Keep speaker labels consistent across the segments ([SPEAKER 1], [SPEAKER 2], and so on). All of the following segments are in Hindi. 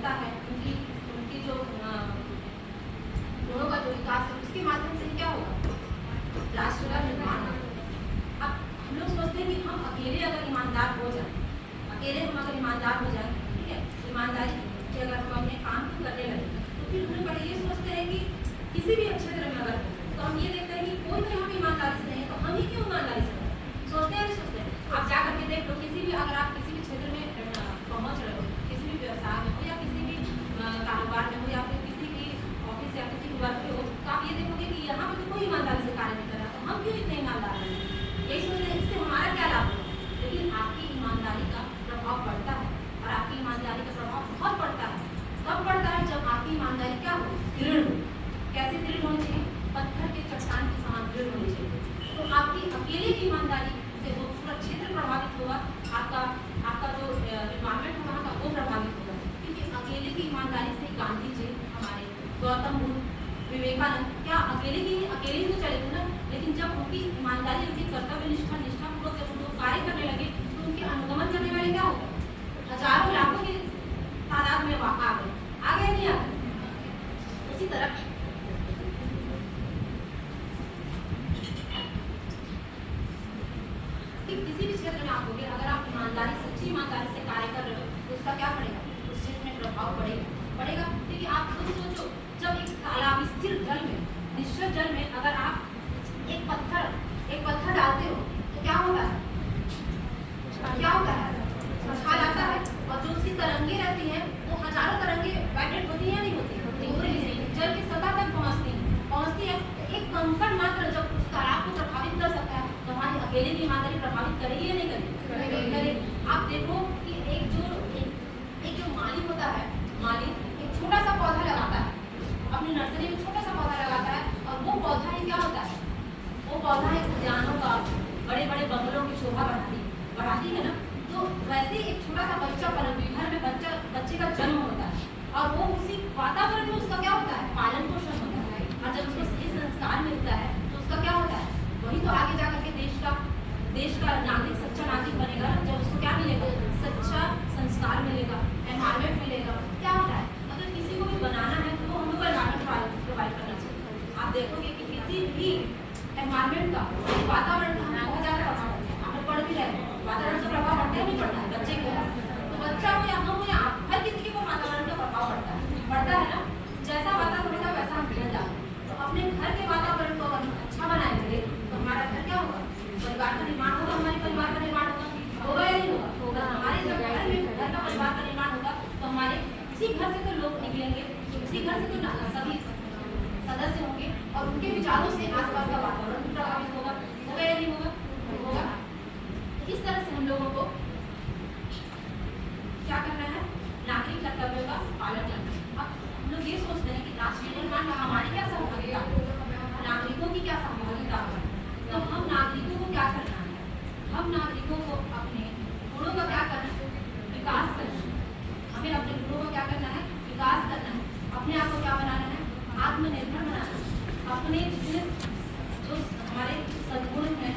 [SPEAKER 1] बनता है, उनकी उनकी जो दोनों का जो विकास है उसके माध्यम से क्या होगा, राष्ट्र का निर्माण होगा। अब हम लोग सोचते हैं कि हम अकेले अगर ईमानदार हो जाए, अकेले हम अगर ईमानदार हो जाए, ठीक है, ईमानदारी से अगर हम अपने काम को करने लगे तो फिर हम लोग पहले ये सोचते हैं कि किसी भी क्षेत्र में अगर तो हम ये देखते हैं कि कोई तो यहाँ पे ईमानदारी से नहीं है, तो हम ही क्यों ईमानदारी से नहीं सोचते हैं, नहीं सोचते हैं। आप जा करके देख लो, किसी भी अगर आप किसी भी क्षेत्र में पहुँच रहे हो, किसी भी व्यवसाय में हो या किसी भी कारोबार में हो या फिर किसी भी ऑफिस या किसी भी वर्ग में हो, तो आप ये देखोगे कि यहाँ पर तो कोई ईमानदारी से कार्य नहीं कर रहा, तो हम क्यों इतने ईमानदार हैं, यही सोचते हैं इससे हमारा क्या लाभ होगा। लेकिन आपकी ईमानदारी का प्रभाव पड़ता है, और आपकी ईमानदारी का प्रभाव बहुत पड़ता है। कब पड़ता है, जब आपकी ईमानदारी क्या हो, दृढ़ हो। कैसे दृढ़ होनी चाहिए, पत्थर के चट्टान के समान दृढ़ होनी चाहिए। तो आपकी अकेले की ईमानदारी से वो पूरा क्षेत्र प्रभावित होगा, आपका जो एनवायरमेंट है वहाँ का वो प्रभावित होगा। क्योंकि अकेले की ईमानदारी से गांधी जी, हमारे गौतम बुद्ध, विवेकानंद क्या अकेले ही तो चले थे ना, लेकिन जब उनकी ईमानदारी, उनकी कर्तव्य निष्ठापूर्वक जब उनको कार्य करने लगे तो उनके अनुगमन करने वाले क्या हो गए, हजारों लाखों की तादाद में आ गए नहीं आ गए। उसी तरह किसी भी क्षेत्र में आप होंगे, अगर आप सच्ची ईमानदारी से कार्य कर रहे हो तो उसका क्या पड़ेगा, उस क्षेत्र में प्रभाव पड़ेगा। क्योंकि आप खुद सोचो, जब एक तालाब स्थिर जल में, निश्चल जल में अगर आप एक पत्थर डालते हो तो क्या होता है, उछाल आता है, और जो उसकी तरंगे रहती हैं वो हजारों तरंगे वाइब्रेट होती है या नहीं होती, जल की सतह तक पहुंचती है। एक कंकड़ मात्र जब उस तालाब को प्रभावित कर सकता है, तो हमारी अकेले की ईमानदारी प्रभावित करेगी या नहीं करेगी। आप देखो कि एक जो माली होता है, माली एक छोटा सा पौधा लगाता है, अपनी नर्सरी में छोटा सा पौधा लगाता है, और वो पौधा ही क्या होता है, वो पौधा एक उद्यानों का, बड़े बड़े बंगलों की शोभा बढ़ाती है ना। तो वैसे एक छोटा सा बच्चा घर में बच्चे का जन्म होता है, और वो उसी वातावरण में उसका क्या होता है, पालन पोषण होता है, और जब उसको सही संस्कार मिलता है तो उसका क्या होता है, वही तो आगे जाकर के देश का नागरिक, सच्चा नागरिक बनेगा। जब उसको क्या मिलेगा, सच्चा संस्कार मिलेगा, एनवायरमेंट मिलेगा। क्या होता है, अगर किसी को भी बनाना है तो हम लोग को एनवायरमेंट प्रोवाइड करना चाहिए। आप देखोगे कि किसी भी एनवायरमेंट का, वातावरण का हमें बहुत ज़्यादा प्रभाव पड़ता है। आप पढ़ भी रहे, वातावरण का प्रभाव पड़ता है नहीं पड़ता है, बच्चे को, तो बच्चा हो या हम हो या आप, हर किसी के ऊपर वातावरण का प्रभाव पड़ता है ना। जैसा वातावरण होगा वैसा हम बदल जाते हैं। तो अपने घर के वातावरण को अगर अच्छा बनाएंगे तो हमारा घर क्या होगा, परिवार का निर्माण होगा, हमारे परिवार का निर्माण होगा या नहीं होगा। हमारे जब घर का परिवार का निर्माण होगा तो हमारे उसी घर से तो लोग निकलेंगे, उसी घर से तो सभी सदस्य होंगे, और उनके विचारों से आसपास का वातावरण भी प्रभावित होगा या नहीं होगा। इस तरह से हम लोगों को क्या करना है, नागरिक कर्तव्यों का पालन करना है। अब हम लोग ये सोचते हैं कि राष्ट्रीय निर्माण में हमारी क्या सहभागिता, नागरिकों की क्या सहभागिता है। तो हम नागरिकों को क्या करना है, हम नागरिकों को अपने गुणों का क्या करना है, विकास करना है। हमें अपने गुणों का क्या करना है, विकास करना है। अपने आप को क्या बनाना है, आत्मनिर्भर बनाना है। अपने जो हमारे सद्गुण हैं,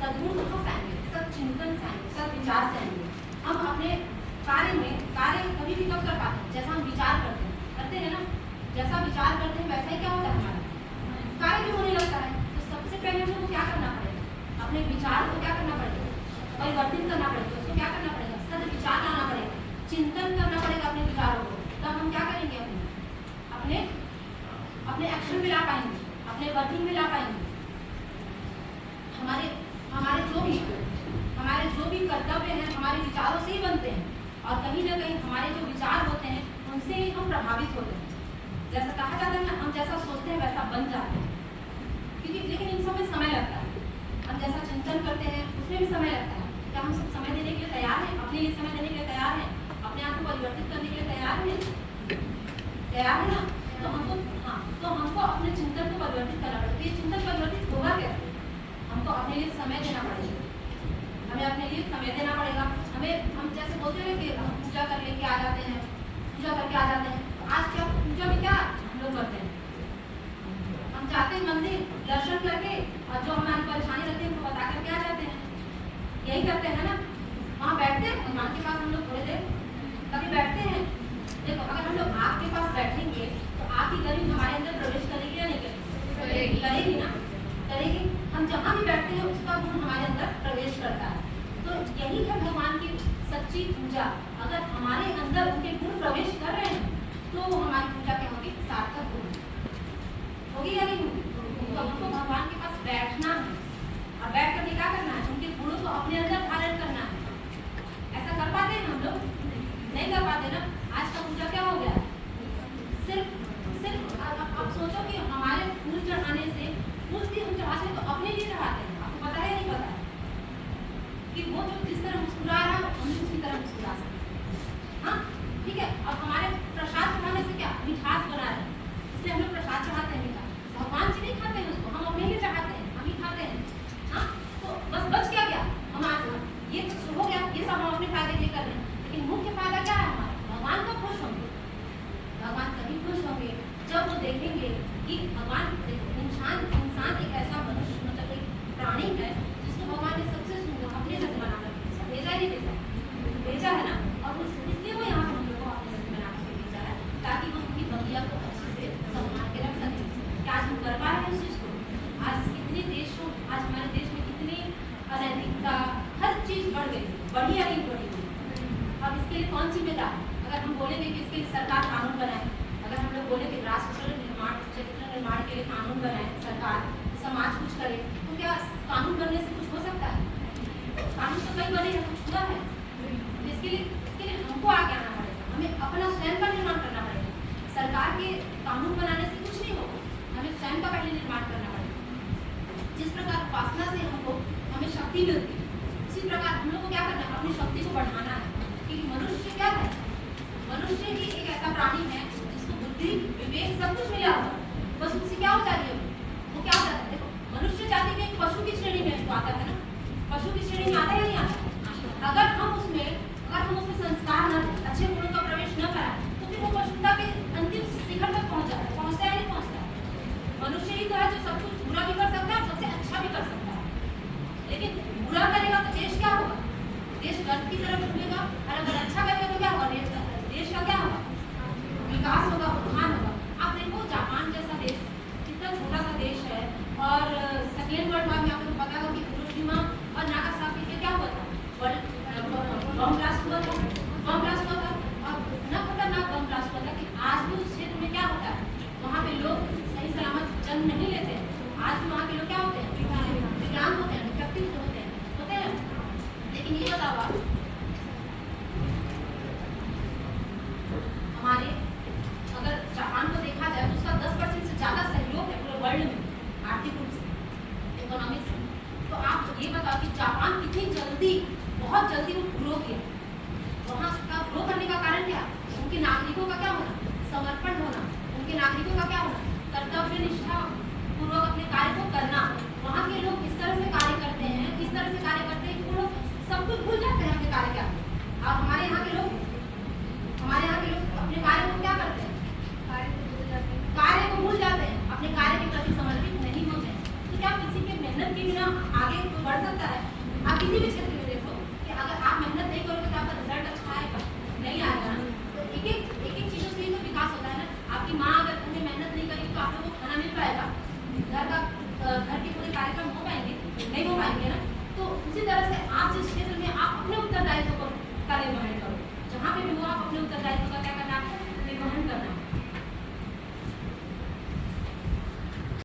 [SPEAKER 1] सद्गुण कहाँ से आएंगे, सदचिंतन से आएंगे, सदविचार से आएंगे। हम अपने कार्य कभी भी कब कर पाते हैं, जैसा हम विचार करते हैं ना, जैसा विचार करते हैं वैसा ही क्या होता है, हमारा कार्य भी होने लगता है। तो सबसे पहले हम लोग को क्या करना पड़ेगा, अपने विचार को क्या करना पड़ेगा, परिवर्तित करना पड़ेगा, उसको क्या करना पड़ेगा, सदविचार लाना पड़ेगा, चिंतन करना पड़ेगा अपने विचारों को। तब हम क्या करेंगे, अपने एक्शन में ला पाएंगे, अपने वर्किंग में ला पाएंगे। हमारे जो भी कर्तव्य हैं हमारे विचारों से ही बनते हैं, और कहीं ना कहीं हमारे जो विचार होते हैं उनसे ही हम प्रभावित होते हैं। जैसा कहा जाता है ना, हम जैसा सोचते हैं वैसा बन जाते हैं। क्योंकि लेकिन इन सब में समय लगता है, हम जैसा चिंतन करते हैं उसमें भी समय लगता है। क्या हम सब समय देने के लिए तैयार हैं, अपने लिए समय देने के लिए तैयार हैं, अपने आप को परिवर्तित करने के लिए तैयार है ना। तो हमको अपने चिंतन को परिवर्तित करना पड़ेगा। ये चिंतन परिवर्तित होगा कैसे, हमको अपने लिए समय देना पड़ेगा, हमें अपने लिए समय देना पड़ेगा। हम जैसे बोलते हैं कि हम पूजा कर लेके आ जाते हैं, पूजा करके आ जाते हैं। तो आज क्या पूजा में क्या हम लोग करते हैं, हम जाते हैं मंदिर, दर्शन करके, और जो हमारी परेशानी रहती है उनको बता करके आ जाते हैं। यही करते हैं ना, वहाँ बैठते हैं भगवान के पास हम लोग थोड़ी देर कभी बैठते हैं। देखो यही है भगवान की सच्ची पूजा। अगर हमारे अंदर उनके गुण प्रवेश कर रहे हैं तो हमारी पूजा क्या होगी, सार्थक होगी या नहीं होगी। तो हमको भगवान के पास बैठना है और बैठ कर क्या करना है, उनके गुणों को अपने अंदर धारण करना है। ऐसा कर पाते हैं हम लोग, नहीं कर पाते ना। आज का पूजा क्या हो गया, सिर्फ आप सोचो कि हमारे फूल चढ़ाने से, फूल भी हम चढ़ाते तो अपने लिए चढ़ाते हैं, आपको पता है या नहीं पता है कि वो जो जिस तरह मुस्कुरा रहा है हम भी उसी तरह मुस्कुरा सकते हैं। हाँ ठीक है। और हमारे प्रसाद चढ़ाने से क्या मिठास बना रहे हैं, इसलिए हम लोग प्रसाद चढ़ाते हैं मीठा। भगवान जी नहीं खाते हैं उसको, हम अपने लिए चढ़ाते हैं, हम ही खाते हैं। हाँ तो बस बच क्या गया हमारा, ये तो हो गया, ये सब हम अपने फायदे के लिए कर रहे हैं। लेकिन मुख्य फायदा क्या है हमारा, भगवान को खुश होंगे। भगवान तभी खुश होंगे जब वो देखेंगे कि भगवान, इंसान एक ऐसा मनुष्य, मतलब एक प्राणी है जिसको भगवान ने सबसे सुंदर अपने जैसे बनाकर भेजा ही भेजा है ना। और इसलिए वो यहाँ हम लोग को अपने जैसे बनाकर भेजा है ताकि वो उनकी बगिया को अच्छे से संभाल के रख सकें। क्या आज हम कर पा रहे हैं उस चीज़ को। आज कितने देशों, आज हमारे देश में कितनी अनैतिकता, हर चीज़ बढ़ गई, बढ़ी या नहीं बढ़ी। अब इसके लिए कौन जिम्मेदार है। अगर हम बोलेंगे कि इसके लिए सरकार कानून बनाए, अगर हम लोग बोले कि राष्ट्र निर्माण, क्षेत्र निर्माण के लिए कानून बनाए सरकार, समाज कुछ करे, तो क्या कानून बनने से कुछ हो सकता है। कानून तो कहीं बने हैं, कुछ हुआ है। तो इसके लिए हमको आगे आना पड़ेगा, हमें अपना स्वयं का निर्माण करना पड़ेगा। सरकार के कानून बनाने से कुछ नहीं होगा, हमें स्वयं का पहले निर्माण करना पड़ेगा। जिस प्रकार उपासना से हमको हमें शक्ति मिलती है, उसी प्रकार हम लोग को क्या करना है, अपनी शक्ति को बढ़ाना है। क्योंकि मनुष्य क्या है, मनुष्य ही एक ऐसा प्राणी है जिसको बुद्धि, विवेक सब कुछ मिला हुआ, बस उससे क्या हो जाती है, वो क्या होता है। देखो मनुष्य जाति में एक पशु की श्रेणी में तो आता है ना, पशु की श्रेणी में आता है या नहीं आता। अगर हम उसमें संस्कार न दें, अच्छे गुणों का प्रवेश न कराएं, तो फिर वो पशुता के अंतिम शिखर तक पहुंचता है या नहीं पहुंचता है। मनुष्य ही तो है जो सब कुछ बुरा भी कर सकता है और सबसे अच्छा भी कर सकता है। लेकिन बुरा करेगा तो देश क्या होगा, देश गर्द की तरफ झुकेगा। और अगर अच्छा करेगा तो क्या होगा, देश का क्या होगा, विकास होगा, उत्थान होगा। आप देखो जापान जैसा देश, कितना छोटा सा देश है, और सेकेंड वर्ल्ड वॉर में आपको पता होगा कि हिरोशिमा और नागासाकी पे क्या हुआ था, बम ब्लास्ट हुआ था। और इतना खतरनाक बम ब्लास्ट हुआ था कि आज भी उस क्षेत्र में क्या होता है, वहाँ पे लोग सही सलामत जन्म नहीं लेते हैं। आज भी वहाँ के लोग क्या होते हैं, विकलांग होते हैं, डिफेक्टिव होते हैं। लेकिन ये बताओ आप, हमारे अगर जापान को देखा जाए तो उसका 10% से ज़्यादा सहयोग है पूरे वर्ल्ड में, आर्थिक रूप से, इकोनॉमिक से। तो आप ये बताओ कि जापान कितनी जल्दी, बहुत जल्दी वो ग्रो किया। वहाँ का ग्रो करने का कारण क्या, उनके नागरिकों का क्या होना, समर्पण होना, उनके नागरिकों का क्या होना, कर्तव्य निष्ठा पूर्वक अपने कार्य को करना। वहाँ के लोग किस तरह से कार्य करते हैं, किस तरह से कार्य करते हैं, वो लोग सब कुछ भूल जाते हैं अपने कार्य क्या। और हमारे यहाँ के लोग अपने कार्य को क्या करते हैं, कार्य को भूल जाते हैं, अपने कार्य के प्रति समर्पित नहीं होते हैं। तो क्या किसी के मेहनत के बिना आगे तो बढ़ सकता है। आप किसी भी क्षेत्र में देखो कि अगर आप मेहनत नहीं करोगे तो आपका रिजल्ट अच्छा आएगा, नहीं आएगा ना। तो एक एक चीज़ों से ही तो विकास होता है ना। आपकी माँ अगर उन्हें मेहनत नहीं करेगी तो आप लोगों को खाना मिल पाएगा, घर के पूरे कार्यक्रम हो पाएंगे, नहीं हो पाएंगे ना। तो उसी तरह से आप जिस क्षेत्र में आप अपने उत्तरदायित्व का निर्वहन करो, जहाँ पे भी हो आप अपने उत्तरदायित्व